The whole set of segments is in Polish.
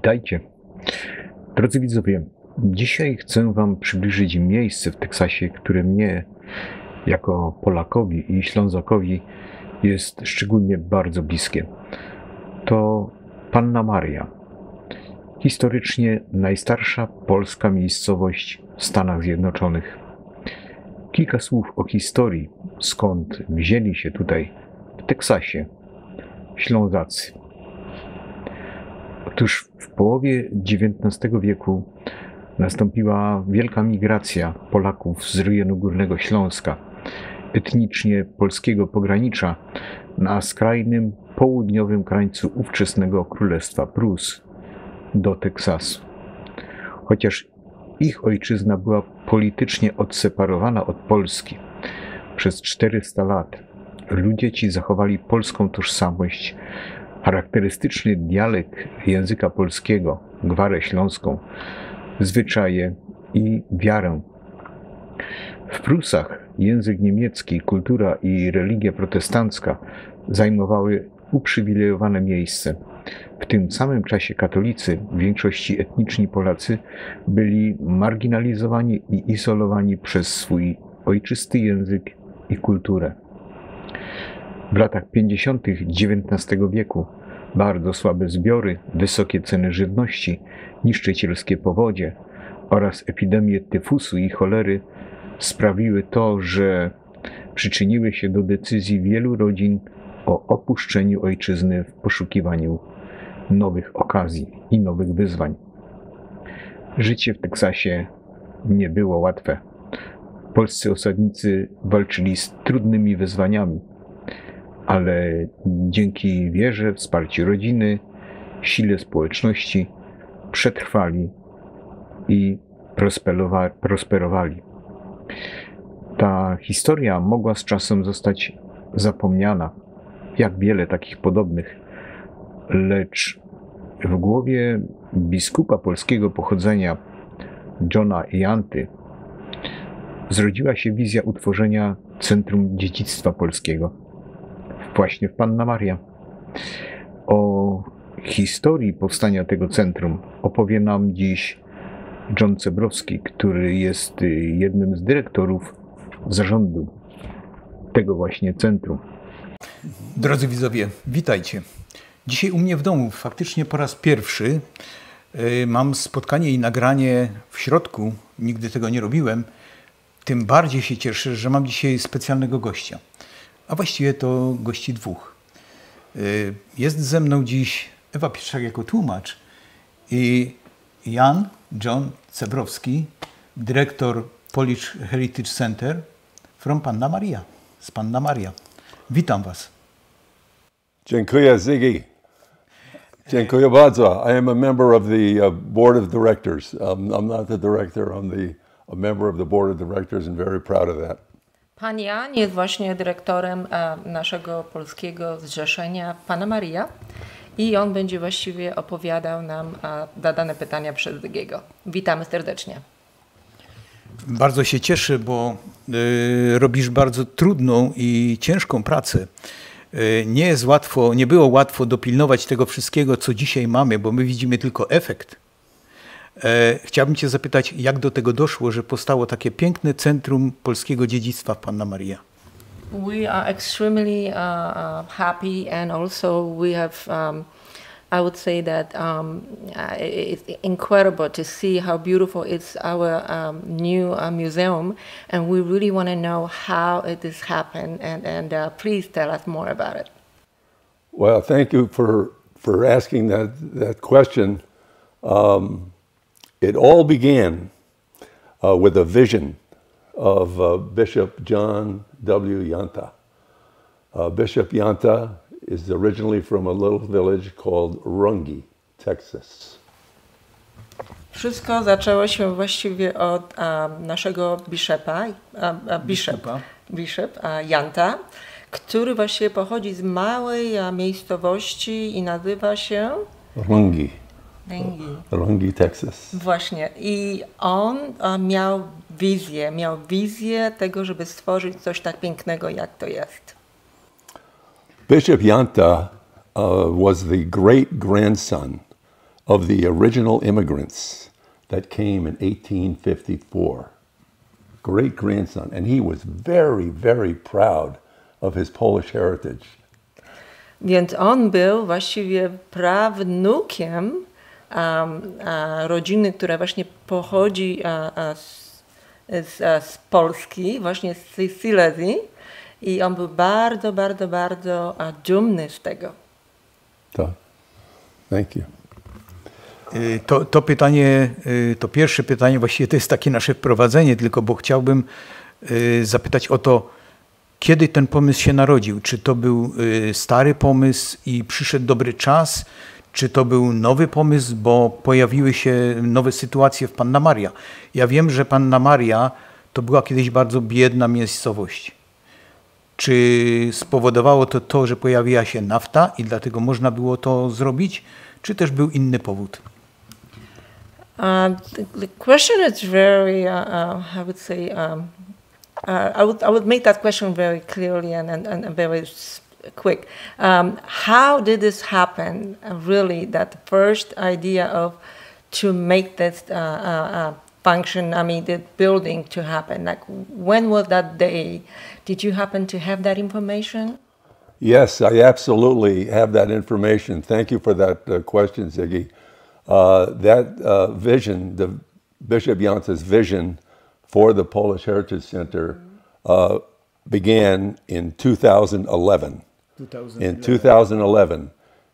Witajcie. Drodzy widzowie, dzisiaj chcę Wam przybliżyć miejsce w Teksasie, które mnie, jako Polakowi i Ślązakowi, jest szczególnie bardzo bliskie. To Panna Maria. Historycznie najstarsza polska miejscowość w Stanach Zjednoczonych. Kilka słów o historii, skąd wzięli się tutaj, w Teksasie, Ślązacy. Otóż w połowie XIX wieku nastąpiła wielka migracja Polaków z rejonu Górnego Śląska, etnicznie polskiego pogranicza, na skrajnym południowym krańcu ówczesnego Królestwa Prus do Teksasu. Chociaż ich ojczyzna była politycznie odseparowana od Polski przez 400 lat, ludzie ci zachowali polską tożsamość, charakterystyczny dialekt języka polskiego, gwarę śląską, zwyczaje i wiarę. W Prusach język niemiecki, kultura i religia protestancka zajmowały uprzywilejowane miejsce. W tym samym czasie katolicy, w większości etniczni Polacy, byli marginalizowani i izolowani przez swój ojczysty język i kulturę. W latach 50. XIX wieku bardzo słabe zbiory, wysokie ceny żywności, niszczycielskie powodzie oraz epidemie tyfusu i cholery sprawiły to, że przyczyniły się do decyzji wielu rodzin o opuszczeniu ojczyzny w poszukiwaniu nowych okazji i nowych wyzwań. Życie w Teksasie nie było łatwe. Polscy osadnicy walczyli z trudnymi wyzwaniami, ale dzięki wierze, wsparciu rodziny, sile społeczności przetrwali i prosperowali. Ta historia mogła z czasem zostać zapomniana, jak wiele takich podobnych, lecz w głowie biskupa polskiego pochodzenia Johna Janty zrodziła się wizja utworzenia Centrum Dziedzictwa Polskiego właśnie w Panna Maria. O historii powstania tego centrum opowie nam dziś John Cebrowski, który jest jednym z dyrektorów zarządu tego właśnie centrum. Drodzy widzowie, witajcie. Dzisiaj u mnie w domu faktycznie po raz pierwszy mam spotkanie i nagranie w środku. Nigdy tego nie robiłem. Tym bardziej się cieszę, że mam dzisiaj specjalnego gościa. A właściwie to gości dwóch. Jest ze mną dziś Ewa Pieszczak jako tłumacz i John Cebrowski, dyrektor Polish Heritage Center from Panna Maria, z Panna Maria. Witam Was. Dziękuję, Ziggy. Dziękuję bardzo. I am a member of the board of directors. I'm not the director, I'm a member of the board of directors and very proud of that. Pan Jan jest właśnie dyrektorem naszego polskiego zrzeszenia Panna Maria i on będzie właściwie opowiadał nam zadane pytania przez Ziggiego. Witamy serdecznie. Bardzo się cieszę, bo robisz bardzo trudną i ciężką pracę. Nie jest łatwo, nie było łatwo dopilnować tego wszystkiego, co dzisiaj mamy, bo my widzimy tylko efekt. Chciałbym Cię zapytać, jak do tego doszło, że powstało takie piękne Centrum Polskiego Dziedzictwa w Panna Maria? We are extremely happy and also we have, I would say that it's incredible to see how beautiful is our new museum, and we really want to know how this happened, and please tell us more about it. Well, thank you for asking that question. It all began with a vision of Bishop John W. Yanta. Bishop Yanta is originally from a little village called Rungi, Texas. Wszystko zaczęło się właściwie od naszego bishop Yanta, który właściwie pochodzi z małej miejscowości i nazywa się Rungi. Rungi, Texas. Właśnie. I on miał wizję tego, żeby stworzyć coś tak pięknego, jak to jest. Bishop Yanta was the great-grandson of the original immigrants that came in 1854. Great-grandson, and he was very, very proud of his Polish heritage. Więc on był właściwie prawnukiem rodziny, która właśnie pochodzi z Polski, właśnie z tej Silesii, i on był bardzo, bardzo, bardzo dumny z tego. Tak. Thank you. To pytanie, to pierwsze pytanie właściwie to jest takie nasze wprowadzenie, tylko bo chciałbym zapytać o to, kiedy ten pomysł się narodził? Czy to był stary pomysł i przyszedł dobry czas? Czy to był nowy pomysł, bo pojawiły się nowe sytuacje w Panna Maria? Ja wiem, że Panna Maria to była kiedyś bardzo biedna miejscowość. Czy spowodowało to, że pojawiła się nafta i dlatego można było to zrobić? Czy też był inny powód? The question is very, I would say, I would make that question very clearly and very quick. How did this happen? Really, that first idea of to make this function, I mean, the building to happen. Like, when was that day? Did you happen to have that information? Yes, I absolutely have that information. Thank you for that question, Ziggy. That vision, the Bishop Janta's vision for the Polish Heritage Center began in 2011. In 2011,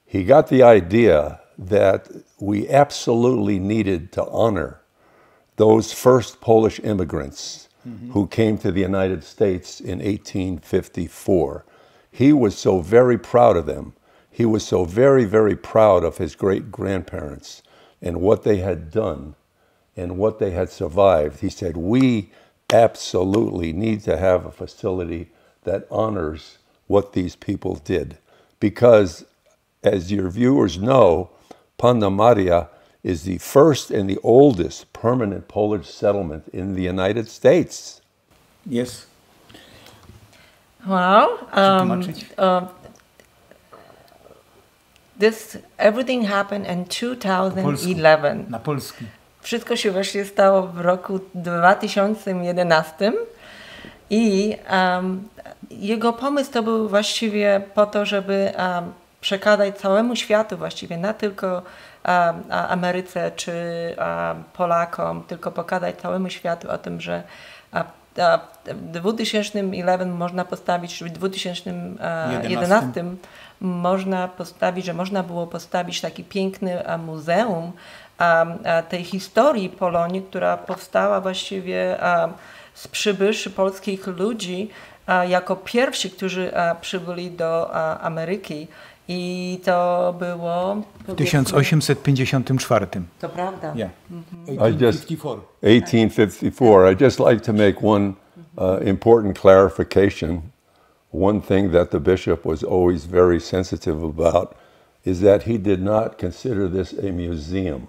he got the idea that we absolutely needed to honor those first Polish immigrants who came to the United States in 1854. He was so very proud of them. He was so very, very proud of his great-grandparents and what they had done and what they had survived. He said, we absolutely need to have a facility that honors what these people did. Because, as your viewers know, Panna Maria is the first and the oldest permanent Polish settlement in the United States. Yes. Well, everything happened in 2011. Na polski. Wszystko się właśnie stało w roku 2011 i jego pomysł to był właściwie po to, żeby przekazać całemu światu właściwie, nie tylko Ameryce czy Polakom, tylko pokazać całemu światu o tym, że w 2011 można postawić, czy w 2011 można postawić, że można było postawić taki piękny muzeum tej historii Polonii, która powstała właściwie z przybyszy polskich ludzi jako pierwsi, którzy przybyli do Ameryki. I to było w 1854. To prawda. Yeah. 1854. I'd just like to make one important clarification. One thing that the bishop was always very sensitive about is that he did not consider this a museum.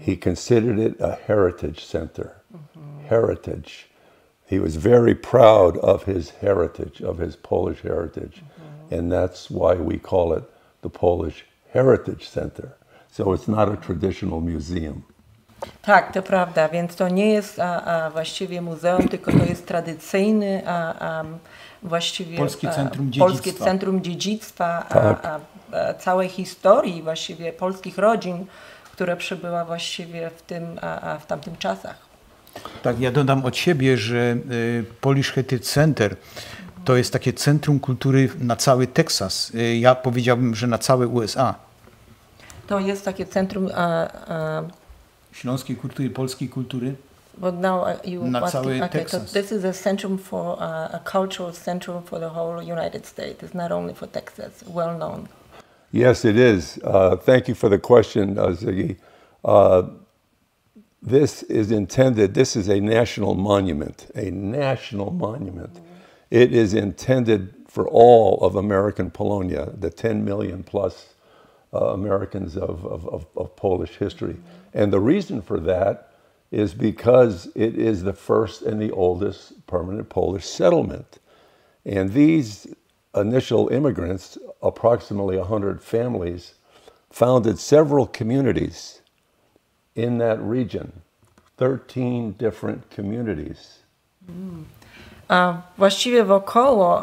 He considered it a heritage center. Heritage. He was very proud of his heritage, of his Polish heritage. And that's why we call it the Polish Heritage Center. So it's not a traditional museum. Tak, to prawda, więc to nie jest właściwie muzeum, tylko to jest tradycyjny właściwie Polskie Centrum Dziedzictwa, tak. Całej historii właściwie polskich rodzin, które przybyła właściwie w tamtym czasach. Tak, ja dodam od siebie, że Polish Heritage Center to jest takie centrum kultury na cały Teksas. Ja powiedziałbym, że na całe USA. To jest takie centrum śląskiej kultury, polskiej kultury. But now na cały Teksas. This is a centrum for a cultural centrum for the whole United States. It's not only for Texas, well known. Yes, it is. Thank you for the question, Ziggy. This is a national monument, It is intended for all of American Polonia, the 10 million plus Americans of Polish history. And the reason for that is because it is the first and the oldest permanent Polish settlement. And these initial immigrants, approximately 100 families, founded several communities in that region, 13 different communities. Właściwie wokoło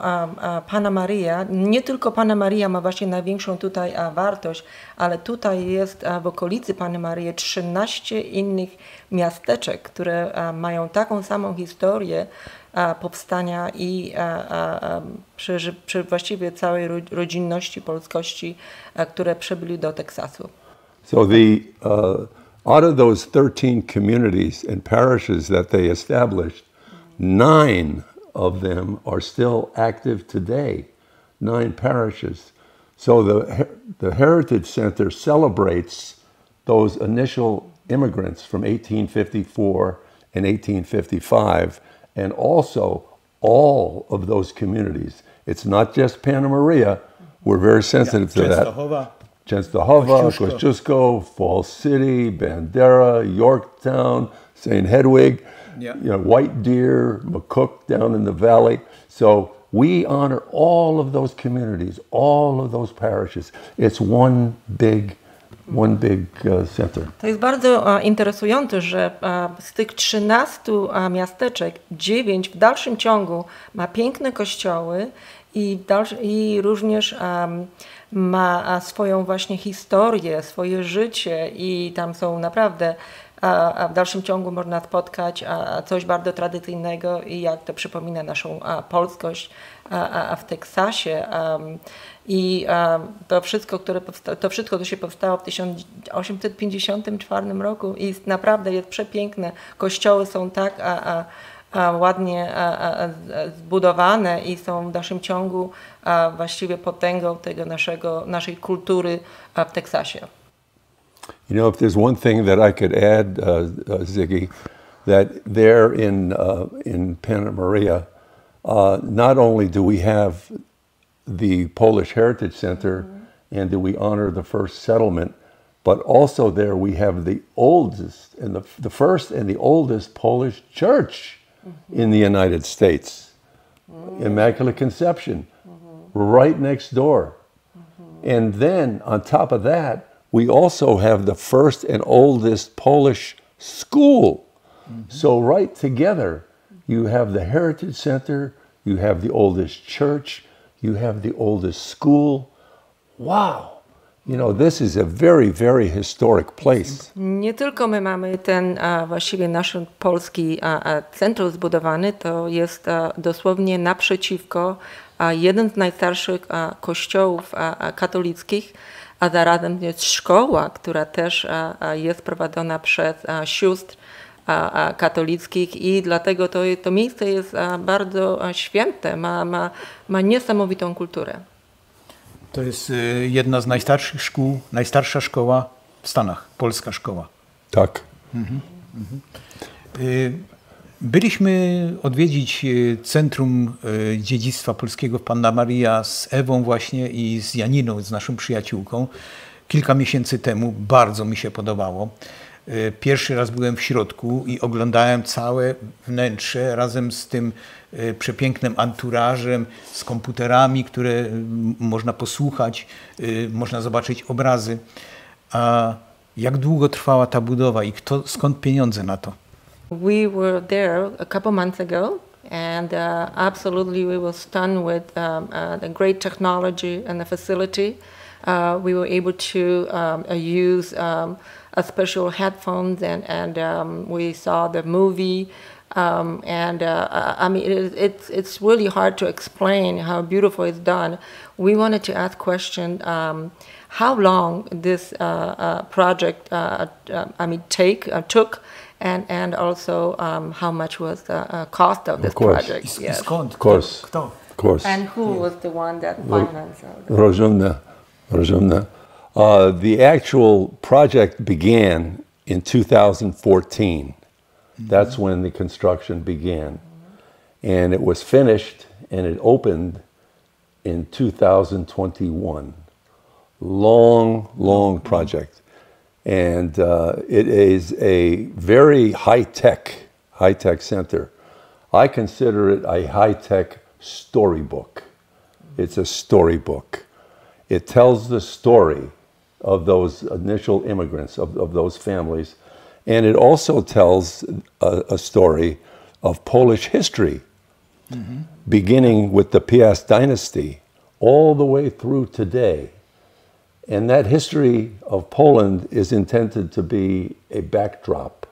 Panna Maria, nie tylko Panna Maria ma właśnie największą tutaj wartość, ale tutaj jest w okolicy Panny Marii 13 innych miasteczek, które mają taką samą historię powstania i przy właściwie całej rodzinności, polskości, które przybyli do Teksasu. So out of those 13 communities and parishes that they established, 9 of them are still active today, 9 parishes. So the Heritage Center celebrates those initial immigrants from 1854 and 1855, and also all of those communities. It's not just Panna Maria. We're very sensitive to that. Częstochowa, Kosciuszko, Falls City, Bandera, Yorktown, St. Hedwig, White Deer, McCook down in the valley. So we honor all of those communities, all of those parishes. It's one big center. To jest bardzo interesujące, że z tych 13 miasteczek 9 w dalszym ciągu ma piękne kościoły i również ma swoją właśnie historię, swoje życie i tam są naprawdę w dalszym ciągu można spotkać coś bardzo tradycyjnego i jak to przypomina naszą polskość w Teksasie. I to wszystko, to się powstało w 1854 roku i naprawdę jest przepiękne. Kościoły są tak ładnie zbudowane i są w dalszym ciągu właściwie potęgą tego naszej kultury w Teksasie. You know, if there's one thing that I could add, Ziggy, that there in Panna Maria, not only do we have the Polish Heritage Center and do we honor the first settlement, but also there we have the oldest and the first and the oldest Polish church in the United States, Immaculate Conception, right next door. And then on top of that, we also have the first and oldest Polish school. So right together, you have the Heritage Center, you have the oldest church, you have the oldest school. Wow! You know, this is a very, very historic place. Nie tylko my mamy ten właściwie nasz polski centrum zbudowany, to jest dosłownie naprzeciwko jeden z najstarszych kościołów katolickich, a zarazem jest szkoła, która też jest prowadzona przez sióstr katolickich i dlatego to miejsce jest bardzo święte, ma niesamowitą kulturę. To jest jedna z najstarszych szkół, najstarsza szkoła w Stanach, polska szkoła. Tak. Byliśmy odwiedzić Centrum Dziedzictwa Polskiego w Panna Maria z Ewą właśnie i z Janiną, z naszą przyjaciółką, kilka miesięcy temu. Bardzo mi się podobało. Pierwszy raz byłem w środku i oglądałem całe wnętrze razem z tym przepięknym anturażem, z komputerami, które można posłuchać, można zobaczyć obrazy. A jak długo trwała ta budowa i skąd pieniądze na to? We were there a couple months ago, and absolutely we were stunned with the great technology and the facility. We were able to use a special headphones, and we saw the movie. I mean, it's really hard to explain how beautiful it's done. We wanted to ask question, how long this project, took, and also how much was the cost of this project? Yes. Of course. And who was the one that financed it? Rozumna. The actual project began in 2014. That's when the construction began. And it was finished and it opened in 2021. Long project. And it is a very high-tech center. I consider it a high-tech storybook. It's a storybook. It tells the story of those initial immigrants, of those families. And it also tells a story of Polish history, beginning with the Piast dynasty, all the way through today. And that history of Poland is intended to be a backdrop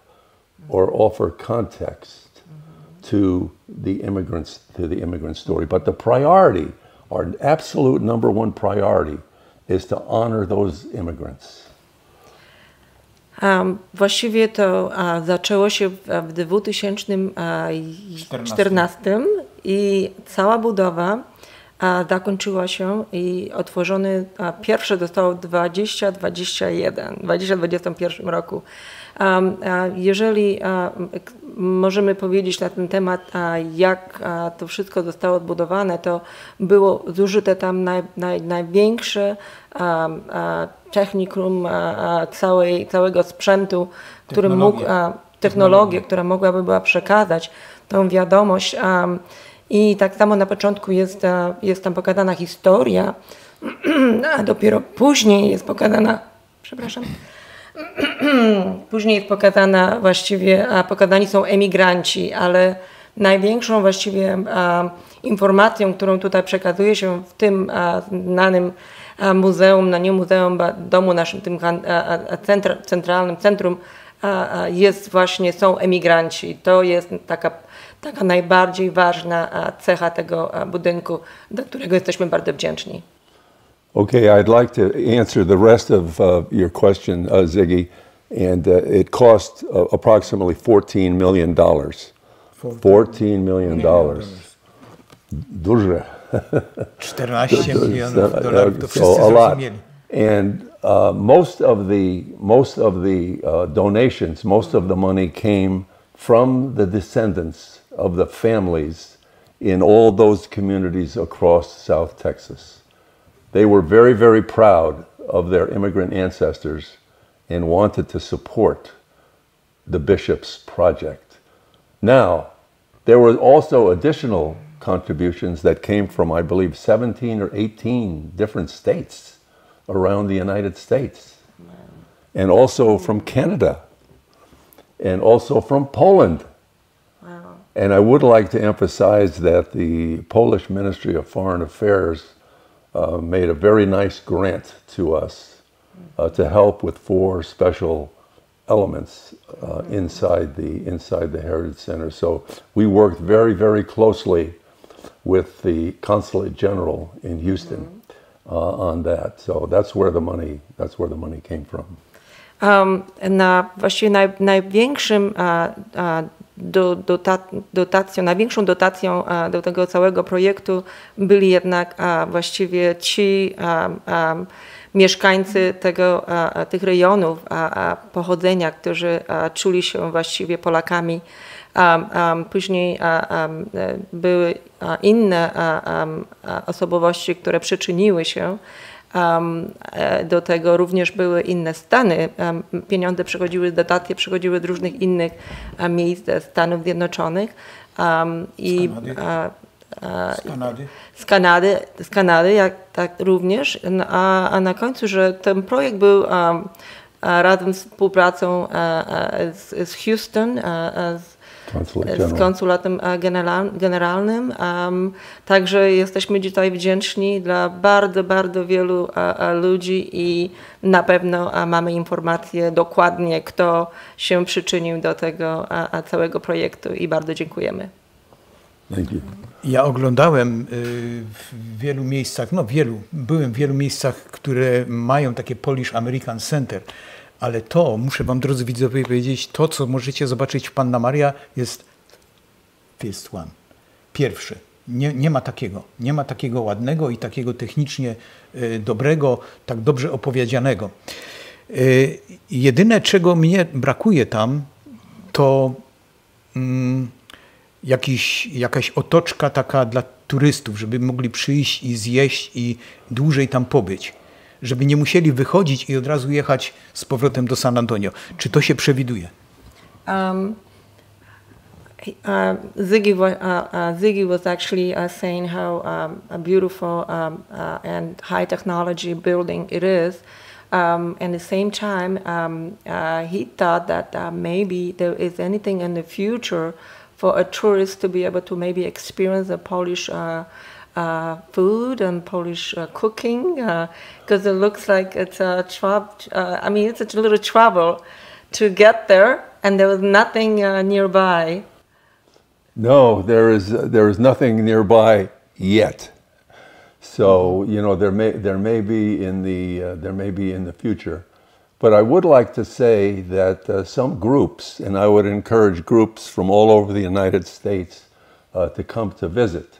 or offer context to the immigrant story. But the priority, our absolute number 1 priority, is to honor those immigrants. Właściwie to zaczęło się w 2014 i cała budowa zakończyła się i otworzone pierwsze zostało w 2021 roku. Jeżeli możemy powiedzieć na ten temat, jak to wszystko zostało odbudowane, to było zużyte tam największe technikum całego sprzętu, który mógł, technologię, która mogłaby była przekazać tą wiadomość. I tak samo na początku jest tam pokazana historia, a dopiero później jest pokazana, później jest pokazana właściwie, pokazani są emigranci, ale największą właściwie informacją, którą tutaj przekazuje się w tym znanym muzeum, no nie muzeum, domu naszym, tym centralnym centrum, są emigranci. To jest taka najbardziej ważna cecha tego budynku, do którego jesteśmy bardzo wdzięczni. Okay, I'd like to answer the rest of your question, Ziggy, and it cost approximately $14 million. $14 million. Duże. 14 milionów dolarów, to wszyscy zrozumieli. And most of the donations, most of the money came from the descendants of the families in all those communities across South Texas. They were very, very proud of their immigrant ancestors and wanted to support the bishop's project. Now, there were also additional contributions that came from, I believe, 17 or 18 different states around the United States, and also from Canada, and also from Poland. Wow. And I would like to emphasize that the Polish Ministry of Foreign Affairs made a very nice grant to us to help with 4 special elements inside the Heritage Center. So we worked very, very closely with the Consulate General in Houston on that. So that's where the money came from. Właściwie największym największą dotacją do tego całego projektu byli jednak właściwie ci mieszkańcy tych rejonów pochodzenia, którzy czuli się właściwie Polakami. Później były inne osobowości, które przyczyniły się do tego. Również były inne stany. Pieniądze przychodziły, dotacje przychodziły z różnych innych miejsc Stanów Zjednoczonych. Z Kanady, jak tak również. A na końcu, że ten projekt był razem z współpracą z Houston, z konsulatem generalnym. Także jesteśmy dzisiaj wdzięczni dla bardzo, bardzo wielu ludzi i na pewno mamy informacje dokładnie, kto się przyczynił do tego całego projektu i bardzo dziękujemy. Ja oglądałem w wielu miejscach, byłem w wielu miejscach, które mają takie Polish American Center. Ale to, muszę wam, drodzy widzowie, powiedzieć, to, co możecie zobaczyć w Panna Maria, jest first one. Pierwszy. Nie ma takiego ładnego i takiego technicznie dobrego, tak dobrze opowiedzianego. Jedyne, czego mnie brakuje tam, to jakaś otoczka taka dla turystów, żeby mogli przyjść i zjeść i dłużej tam pobyć. Żeby nie musieli wychodzić i od razu jechać z powrotem do San Antonio. Czy to się przewiduje? Ziggy was actually saying how a beautiful and high technology building it is. at the same time, he thought that maybe there is anything in the future for a tourist to be able to maybe experience the Polish food and Polish cooking, because it looks like it's I mean, it's a little trouble to get there, and there was nothing nearby. No, there is nothing nearby yet. So you know there may be in the future, but I would like to say that some groups, and I would encourage groups from all over the United States to come to visit.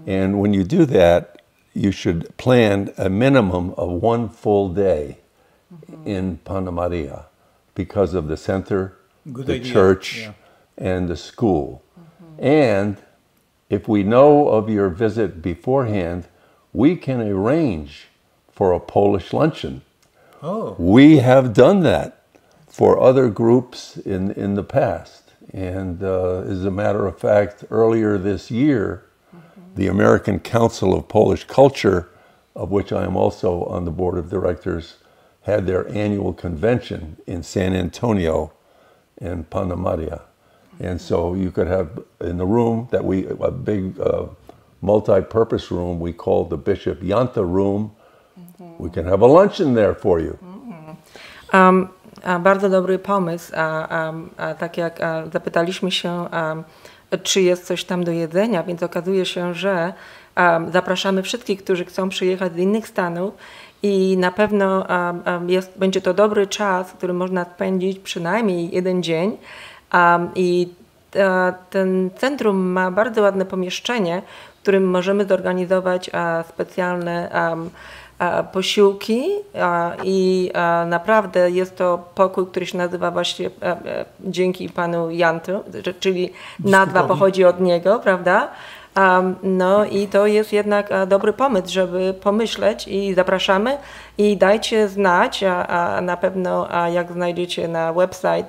And when you do that, you should plan a minimum of 1 full day in Panna Maria because of the center, the church, and the school. And if we know of your visit beforehand, we can arrange for a Polish luncheon. Oh. We have done that for other groups in the past. And as a matter of fact, earlier this year, the American Council of Polish Culture, of which I am also on the board of directors, had their annual convention in San Antonio and Panna Maria. And so you could have in the room that a big multi-purpose room we called the Bishop Janta room. We can have a luncheon there for you. Bardzo dobry pomysł. Tak jak zapytaliśmy się, czy jest coś tam do jedzenia, więc okazuje się, że zapraszamy wszystkich, którzy chcą przyjechać z innych stanów i na pewno będzie to dobry czas, który można spędzić przynajmniej 1 dzień. I ten centrum ma bardzo ładne pomieszczenie, w którym możemy zorganizować specjalne posiłki i naprawdę jest to pokój, który się nazywa właśnie dzięki panu Jantu, czyli nazwa pochodzi od niego, prawda? No i to jest jednak dobry pomysł, żeby pomyśleć i zapraszamy i dajcie znać, na pewno jak znajdziecie na website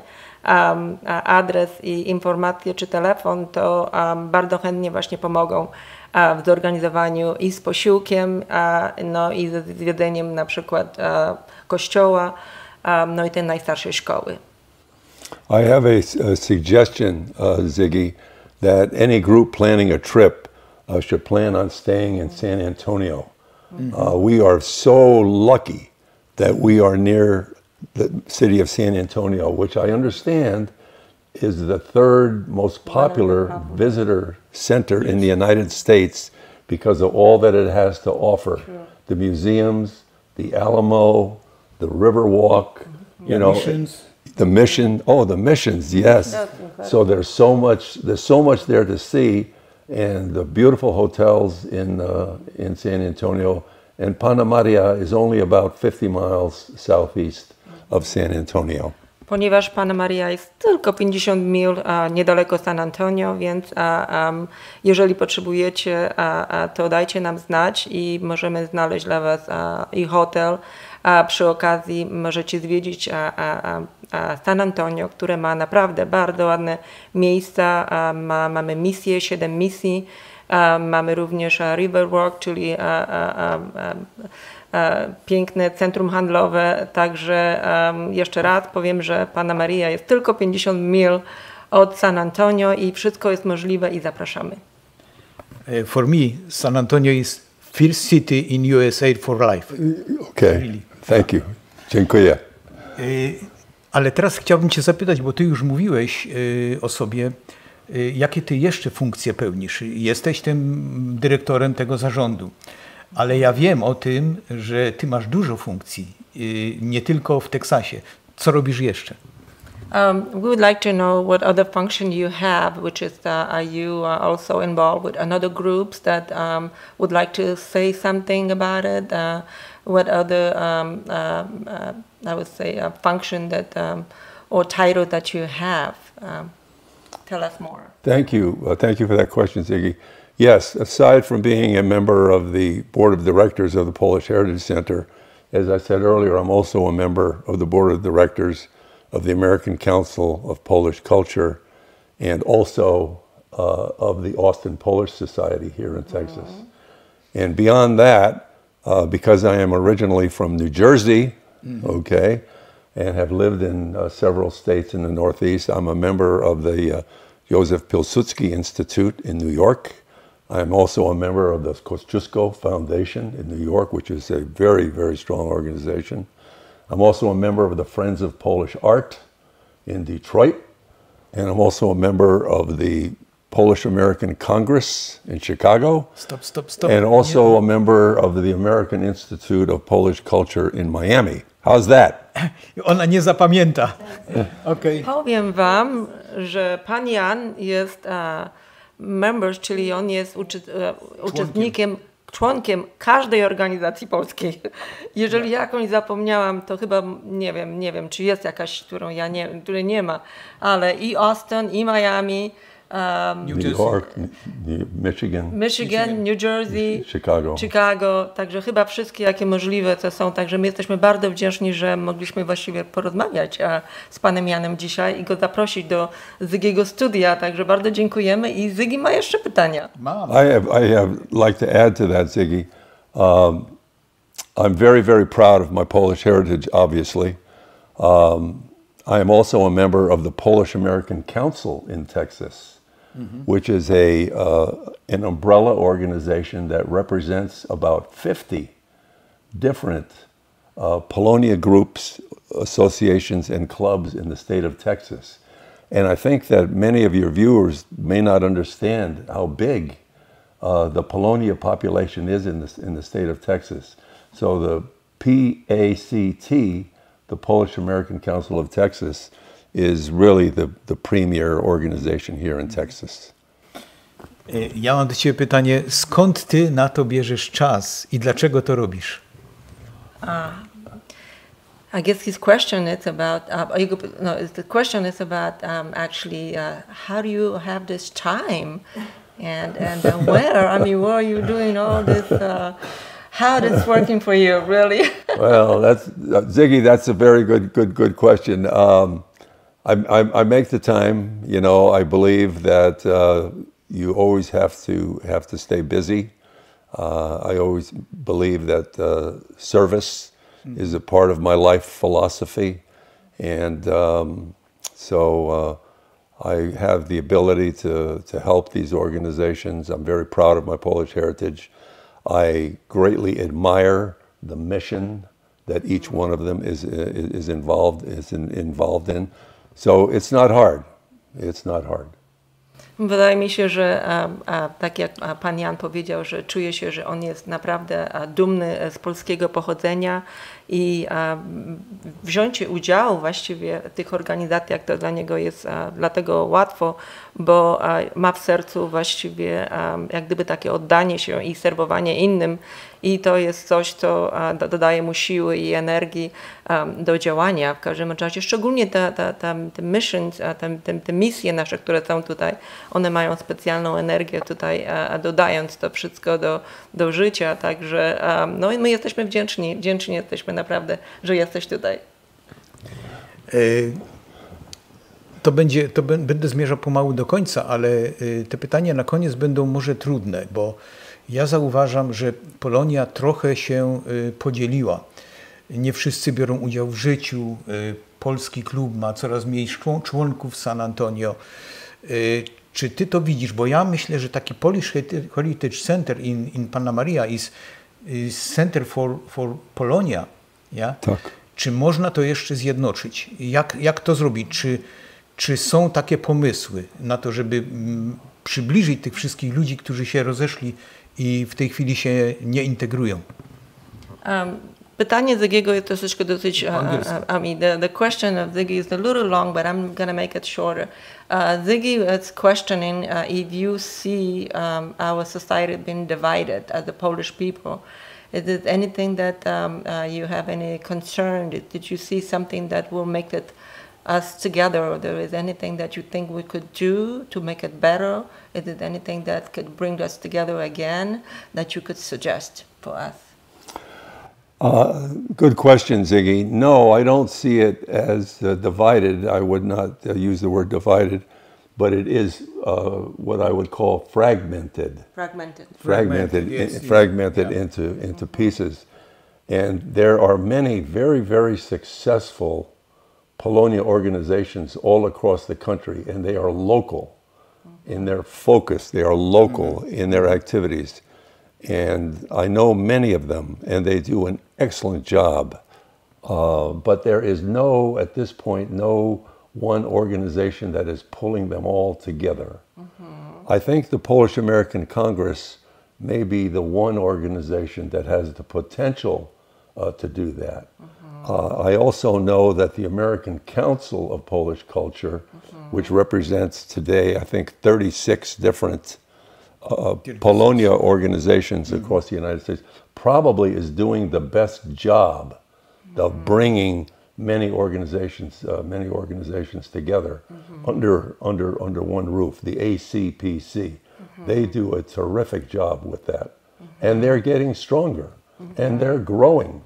adres i informacje czy telefon, to bardzo chętnie właśnie pomogą w zorganizowaniu i z posiłkiem, no i ze zwiedzeniem na przykład kościoła, no i tej najstarszej szkoły. I have a suggestion, Ziggy, that any group planning a trip should plan on staying in San Antonio. We are so lucky that we are near the city of San Antonio, which I understand is the 3rd most popular visitor center in the United States because of all that it has to offer. The museums, the Alamo, the Riverwalk, you know, missions. the missions, yes. So there's so much there to see, and the beautiful hotels in San Antonio. And Panna Maria is only about 50 miles southeast of San Antonio. Ponieważ Panna Maria jest tylko 50 mil niedaleko San Antonio, więc jeżeli potrzebujecie, to dajcie nam znać i możemy znaleźć dla was i hotel. Przy okazji możecie zwiedzić San Antonio, które ma naprawdę bardzo ładne miejsca. Mamy misję, 7 misji. Mamy również Riverwalk, czyli piękne centrum handlowe. Także jeszcze raz powiem, że Panna Maria jest tylko 50 mil od San Antonio i wszystko jest możliwe i zapraszamy. For me, San Antonio is first city in USA for life. Okay, Really. Thank you. Dziękuję. Ale teraz chciałbym cię zapytać, bo ty już mówiłeś o sobie, jakie ty jeszcze funkcje pełnisz? Jesteś tym dyrektorem tego zarządu, ale ja wiem o tym, że ty masz dużo funkcji, nie tylko w Teksasie. Co robisz jeszcze? We would like to know what other function you have, which is are you also involved with another groups that would like to say something about it? What other, I would say, function that or title that you have? Tell us more. Thank you. Thank you for that question, Ziggy. Yes, aside from being a member of the board of directors of the Polish Heritage Center, as I said earlier, I'm also a member of the board of directors of the American Council of Polish Culture and also of the Austin Polish Society here in Texas. And beyond that, because I am originally from New Jersey, okay, and have lived in several states in the Northeast. I'm a member of the Józef Pilsudski Institute in New York. I'm also a member of the Kosciuszko Foundation in New York, which is a very, very strong organization. I'm also a member of the Friends of Polish Art in Detroit, and I'm also a member of the Polish-American Congress in Chicago. Stop. And also a member of the American Institute of Polish Culture in Miami. How's that? Ona nie zapamięta. Okay. Powiem wam, że pan Jan jest member, czyli on jest uczestnikiem, członkiem każdej organizacji polskiej. Jeżeli jakąś zapomniałam, to chyba nie wiem, czy jest jakaś, której nie ma, ale i Austin, i Miami, New York, Michigan, New Jersey, Chicago. Także chyba wszystkie, jakie możliwe to są. Także my jesteśmy bardzo wdzięczni, że mogliśmy właściwie porozmawiać z panem Janem dzisiaj i go zaprosić do Zygiego studia. Także bardzo dziękujemy i Zygi ma jeszcze pytania. I have like to add to that, Ziggy. I'm very, very proud of my Polish heritage, obviously. I am also a member of the Polish-American Council in Texas, which is an umbrella organization that represents about 50 different Polonia groups, associations, and clubs in the state of Texas. And I think that many of your viewers may not understand how big the Polonia population is in the state of Texas. So the PACT, the Polish-American Council of Texas, is really the premier organization here in Texas. Ja mam do ciebie pytanie, skąd ty na to bierzesz czas i dlaczego to robisz? I guess his question is about, the question is about actually how do you have this time and where? I mean, where are you doing all this? How is working for you, really? Well, Ziggy, that's a very good question. I make the time. You know, I believe that you always have to stay busy. I always believe that service is a part of my life philosophy, and so I have the ability to help these organizations. I'm very proud of my Polish heritage. I greatly admire the mission that each one of them is involved in. So it's not hard. It's not hard. Wydaje mi się, że tak jak pan Jan powiedział, że czuje się, że on jest naprawdę dumny z polskiego pochodzenia i wziąć udział właściwie w tych organizacjach to dla niego jest dlatego łatwo, bo ma w sercu właściwie jak gdyby takie oddanie się i serwowanie innym i to jest coś, co dodaje mu siły i energii do działania. W każdym razie szczególnie te missions, te misje nasze, które są tutaj, one mają specjalną energię tutaj, dodając to wszystko do życia. Także no i my jesteśmy wdzięczni jesteśmy naprawdę, że jesteś tutaj. Będę zmierzał pomału do końca, ale te pytania na koniec będą może trudne, bo ja zauważam, że Polonia trochę się podzieliła. Nie wszyscy biorą udział w życiu. Polski klub ma coraz mniej członków w San Antonio. Czy ty to widzisz? Bo ja myślę, że taki Polish Heritage Center in Panna Maria is Center for Polonia. Ja? Tak. Czy można to jeszcze zjednoczyć? Jak to zrobić? Czy są takie pomysły na to, żeby przybliżyć tych wszystkich ludzi, którzy się rozeszli i w tej chwili się nie integrują? Pytanie Zygiego jest troszeczkę dosyć, the question of Zygi is a little long, but I'm going to make it shorter. Zygi is questioning if you see our society being divided as the Polish people. Is it anything that you have any concern? Did you see something that will make it us together, or there is anything that you think we could do to make it better? Is it anything that could bring us together again that you could suggest for us? Good question, Ziggy. No, I don't see it as divided. I would not use the word divided, but it is what I would call fragmented. Fragmented. Fragmented Yes, fragmented yeah. into pieces. And there are many very, very successful Polonia organizations all across the country, and they are local in their focus. They are local in their activities. And I know many of them, and they do an excellent job. But there is no, at this point, no one organization that is pulling them all together. I think the Polish American Congress may be the one organization that has the potential to do that. I also know that the American Council of Polish Culture, which represents today, I think, 36 different Polonia organizations across the United States, probably is doing the best job of bringing many organizations together under one roof, the ACPC. They do a terrific job with that. And they're getting stronger, and they're growing.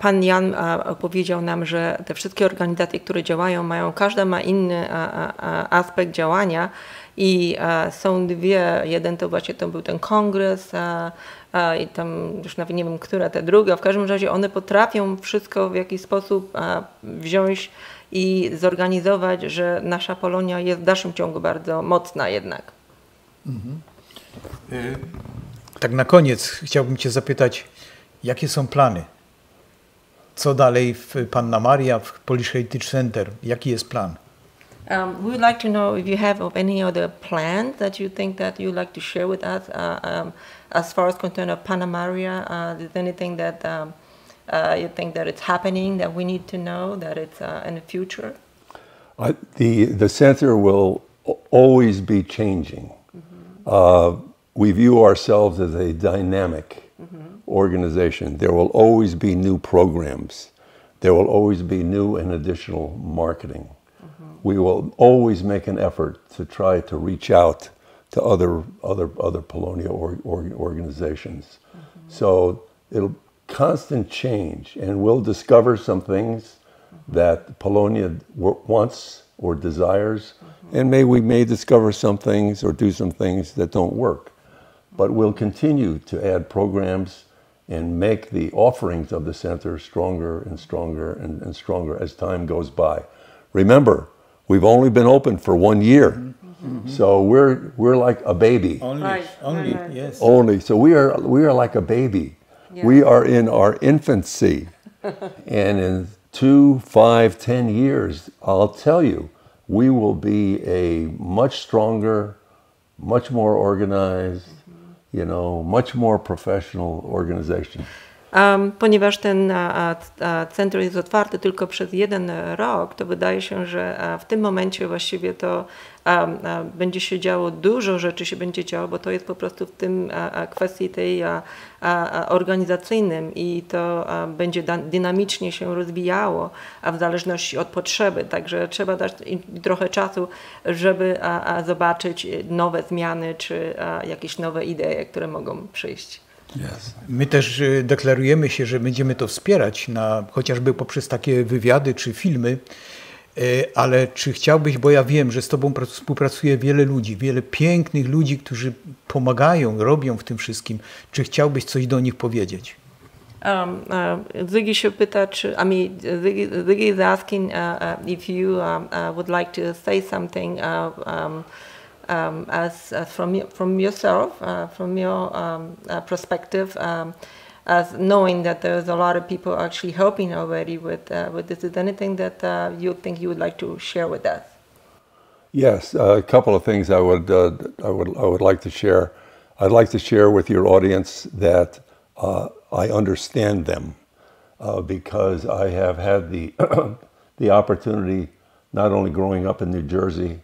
Pan Jan opowiedział nam, że te wszystkie organizacje, które działają, każda ma inny aspekt działania i są dwie. Jeden to właśnie to był ten kongres i tam już nawet nie wiem, która ta druga. W każdym razie one potrafią wszystko w jakiś sposób wziąć i zorganizować, że nasza Polonia jest w dalszym ciągu bardzo mocna jednak. Tak na koniec chciałbym cię zapytać, jakie są plany? Co dalej w Panna Maria, w Polish Heritage Center? Jaki jest plan? We would like to know if you have any other plans that you think that you'd like to share with us as far as concerned of Panna Maria. Is there anything that you think that it's happening that we need to know that it's in the future? The center will always be changing. We view ourselves as a dynamic organization. There will always be new programs. There will always be new and additional marketing. We will always make an effort to try to reach out to other Polonia organizations. So it'll constant change, and we'll discover some things that Polonia wants or desires, and we may discover some things or do some things that don't work. But we'll continue to add programs and make the offerings of the center stronger and stronger and stronger as time goes by. Remember, we've only been open for 1 year, so we're like a baby. Only, yes. Only, so we are like a baby. Yeah. We are in our infancy, and in 2, 5, 10 years, I'll tell you, we will be a much stronger, much more organized, much more professional organization. Ponieważ ten centrum jest otwarte tylko przez 1 rok, to wydaje się, że w tym momencie właściwie to będzie się działo, dużo rzeczy się będzie działo, bo to jest po prostu w tym kwestii tej organizacyjnym i to będzie dynamicznie się rozwijało, a w zależności od potrzeby. Także trzeba dać trochę czasu, żeby zobaczyć nowe zmiany czy jakieś nowe idee, które mogą przyjść. Yes. My też deklarujemy się, że będziemy to wspierać, chociażby poprzez takie wywiady czy filmy, ale czy chciałbyś, bo ja wiem, że z Tobą współpracuje wiele ludzi, wiele pięknych ludzi, którzy pomagają, robią w tym wszystkim. Czy chciałbyś coś do nich powiedzieć? Ziggy się pyta, Ziggy is asking if you would like to say something as from yourself, from your perspective, as knowing that there's a lot of people actually helping already with this. Is there anything that you think you would like to share with us? Yes, a couple of things I would like to share. I'd like to share with your audience that I understand them because I have had the opportunity, not only growing up in New Jersey,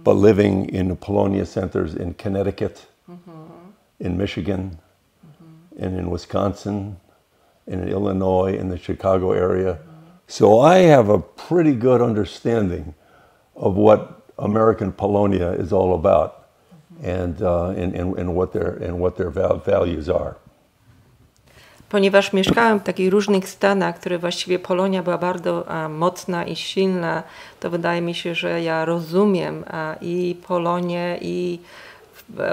but living in the Polonia centers in Connecticut, in Michigan, and in Wisconsin, and in Illinois, in the Chicago area. So I have a pretty good understanding of what American Polonia is all about, and what their values are. Ponieważ mieszkałem w takich różnych stanach, które właściwie Polonia była bardzo mocna i silna, to wydaje mi się, że ja rozumiem i Polonię i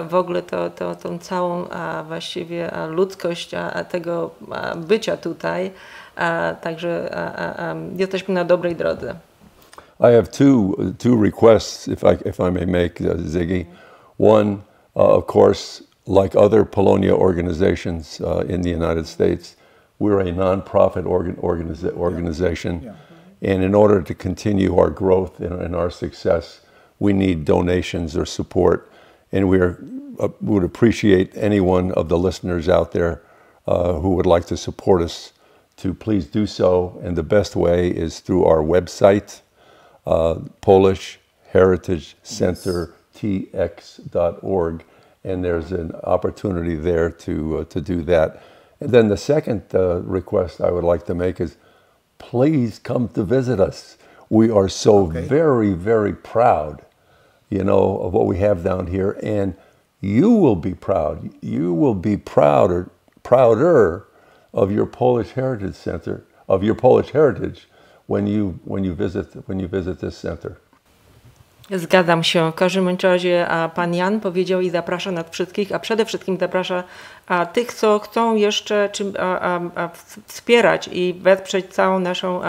w ogóle tą całą właściwie ludzkość tego bycia tutaj. Także jesteśmy na dobrej drodze. I have two requests, if I may make, Ziggy. One, of course, like other Polonia organizations in the United States, we're a non-profit organization. Yeah. And in order to continue our growth and our success, we need donations or support. And we would appreciate any one of the listeners out there who would like to support us to please do so. And the best way is through our website, Polish Heritage Center, tx.org. And there's an opportunity there to do that. And then the second request I would like to make is, please come to visit us. We are so very, very proud, you know, of what we have down here, and you will be proud. You will be prouder of your Polish Heritage Center, of your Polish heritage, when you visit this center. Zgadzam się. W każdym razie pan Jan powiedział i zaprasza nas wszystkich, a przede wszystkim zaprasza tych, co chcą jeszcze wspierać i wesprzeć całą naszą,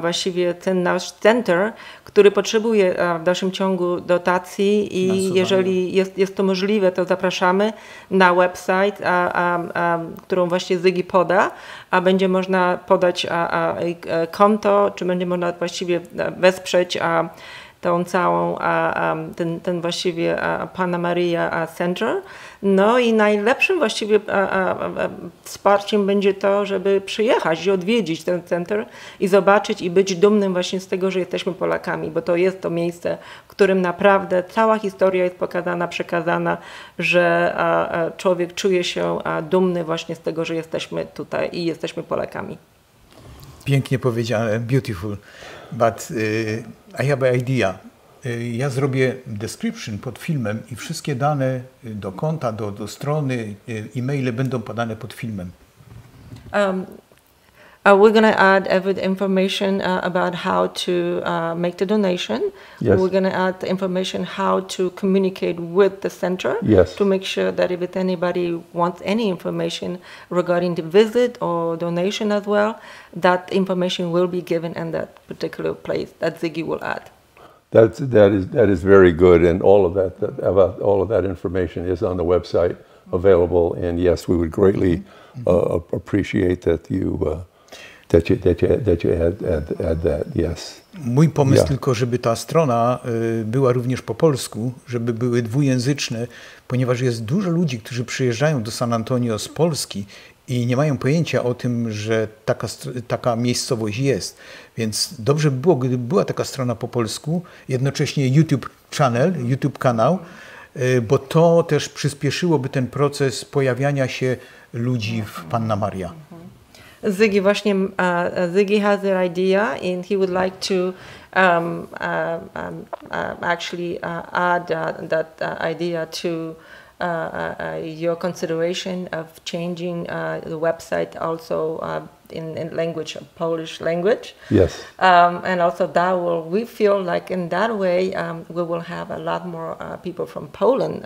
właściwie ten nasz center, który potrzebuje w dalszym ciągu dotacji i jeżeli jest to możliwe, to zapraszamy na website, którą właśnie Zygi poda, a będzie można podać konto, czy będzie można właściwie wesprzeć tą całą, ten właściwie Panna Maria Center. No i najlepszym właściwie wsparciem będzie to, żeby przyjechać i odwiedzić ten center i zobaczyć i być dumnym właśnie z tego, że jesteśmy Polakami, bo to jest to miejsce, w którym naprawdę cała historia jest pokazana, przekazana, że człowiek czuje się dumny właśnie z tego, że jesteśmy tutaj i jesteśmy Polakami. Pięknie powiedziane, beautiful. But I have an idea. Ja zrobię description pod filmem i wszystkie dane do konta, do strony, e-maile będą podane pod filmem. We're going to add every information about how to make the donation. Yes. We're going to add the information how to communicate with the center. Yes. To make sure that if anybody wants any information regarding the visit or donation as well, that information will be given in that particular place that Ziggy will add. That is very good, and all of that information is on the website available. And yes, we would greatly appreciate that you add that. Yes. Mój pomysł tylko, żeby ta strona była również po polsku, żeby były dwujęzyczne, ponieważ jest dużo ludzi, którzy przyjeżdżają do San Antonio z Polski i nie mają pojęcia o tym, że taka miejscowość jest. Więc dobrze by było, gdyby była taka strona po polsku, jednocześnie YouTube kanał, bo to też przyspieszyłoby ten proces pojawiania się ludzi w Panna Maria. Ziggy właśnie, Ziggy has the idea and he would like to actually add that idea to your consideration of changing the website also in language, Polish language. Yes. And also that we feel like in that way we will have a lot more people from Poland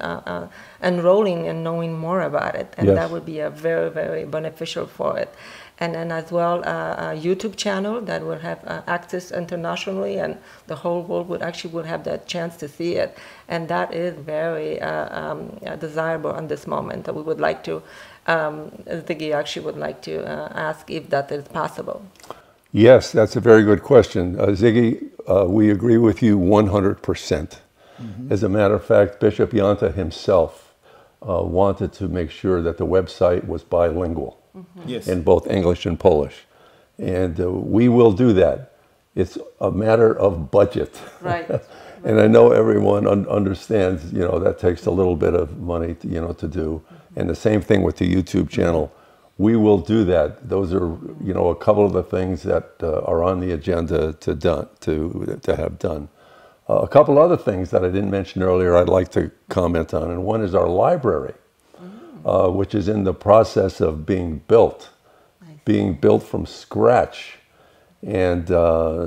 enrolling and knowing more about it. And that would be a very, very beneficial for it. And then as well a YouTube channel that will have access internationally, and the whole world would have that chance to see it. And that is very desirable in this moment. We would like to, Ziggy actually would like to ask if that is possible. Yes, that's a very good question. Ziggy, we agree with you 100%. Mm-hmm. As a matter of fact, Bishop Janta himself wanted to make sure that the website was bilingual. Mm-hmm. Yes. In both English and Polish. And we will do that. It's a matter of budget. Right. And I know everyone understands, you know, that takes a little bit of money to, to do. Mm-hmm. And the same thing with the YouTube channel. We will do that. Those are, a couple of the things that are on the agenda to have done. A couple other things that I didn't mention earlier I'd like to comment on, and one is our library. Which is in the process of being built from scratch. And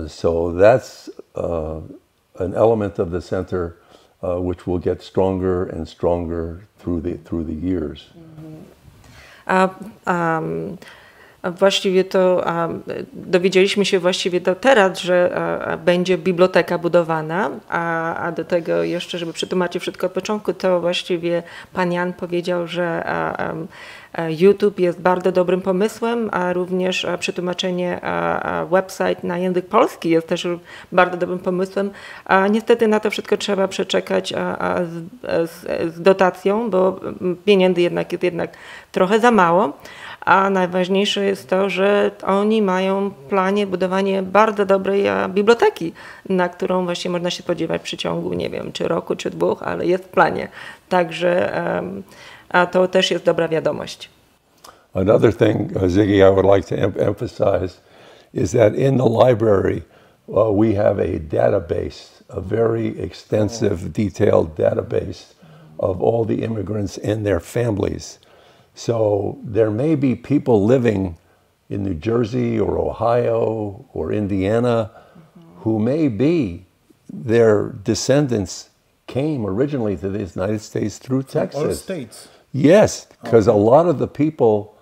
so that's an element of the center which will get stronger and stronger through the years. Właściwie to dowiedzieliśmy się właściwie do teraz, że będzie biblioteka budowana, a do tego jeszcze, żeby przetłumaczyć wszystko od początku, to właściwie pan Jan powiedział, że YouTube jest bardzo dobrym pomysłem, a również przetłumaczenie website na język polski jest też bardzo dobrym pomysłem. A niestety na to wszystko trzeba przeczekać z dotacją, bo pieniędzy jest jednak trochę za mało. A najważniejsze jest to, że oni mają w planie budowanie bardzo dobrej biblioteki, na którą właśnie można się spodziewać w przeciągu, nie wiem, czy roku, czy 2, ale jest w planie. Także to też jest dobra wiadomość. Another thing, Ziggy, I would like to emphasize is that in the library we have a database, a very extensive, detailed database of all the immigrants and their families. So there may be people living in New Jersey or Ohio or Indiana who may be their descendants came originally to the United States through Texas. All states. Yes, because a lot of the people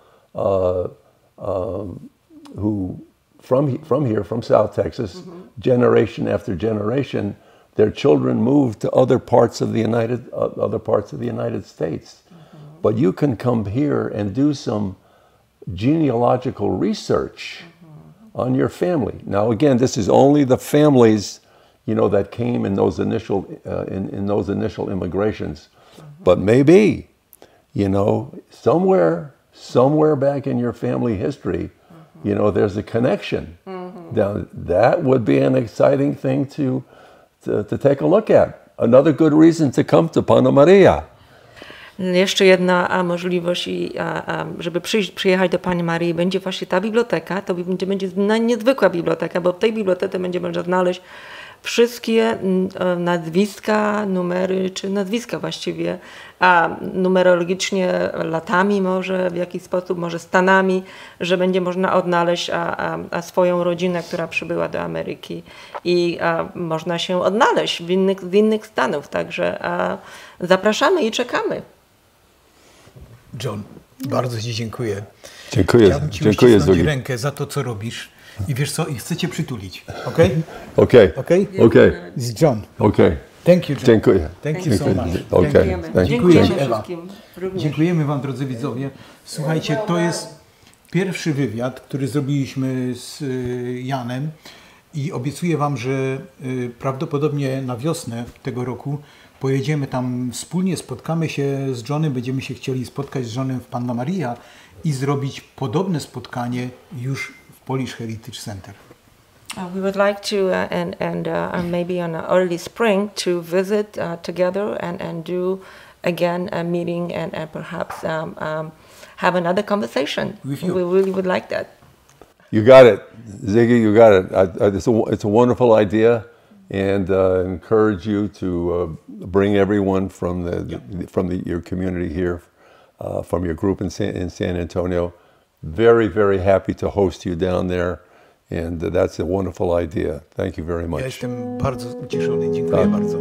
who from here, from South Texas, generation after generation, their children moved to other parts of the United States. But you can come here and do some genealogical research on your family. Now, again, this is only the families, that came in those initial in those initial immigrations. But maybe, somewhere back in your family history, there's a connection. Now, that would be an exciting thing to take a look at. Another good reason to come to Panna Maria. Jeszcze jedna możliwość, żeby przyjechać do Pani Marii, będzie właśnie ta biblioteka. To będzie niezwykła biblioteka, bo w tej bibliotece będzie można znaleźć wszystkie nazwiska, numery, czy nazwiska właściwie, numerologicznie latami może, w jakiś sposób, może stanami, że będzie można odnaleźć swoją rodzinę, która przybyła do Ameryki i można się odnaleźć w innych stanów. Także zapraszamy i czekamy. John, bardzo Ci dziękuję. Dziękuję. Chciałbym Ci uścisnąć rękę za to, co robisz. I wiesz co? I chcę Cię przytulić. Okej? Okay. Okej? Okay. It's John. Okay. Thank you, John. Dziękuję. Thank you so much. Okay. Dziękujemy, Ewa. Dziękujemy Wam, drodzy widzowie. Słuchajcie, to jest pierwszy wywiad, który zrobiliśmy z Janem i obiecuję Wam, że prawdopodobnie na wiosnę tego roku pojedziemy tam wspólnie, spotkamy się z Johnem, będziemy się chcieli spotkać z Johnem w Panna Maria i zrobić podobne spotkanie już w Polish Heritage Center. We would like to, and maybe on early spring, to visit together and do again a meeting and perhaps have another conversation. With you. We really would like that. You got it, Ziggy. You got it. It's a wonderful idea, and encourage you to bring everyone from your community here, from your group in San Antonio. Very, very happy to host you down there, and that's a wonderful idea. Thank you very much. Ja jestem bardzo ucieszony. Dziękuję bardzo.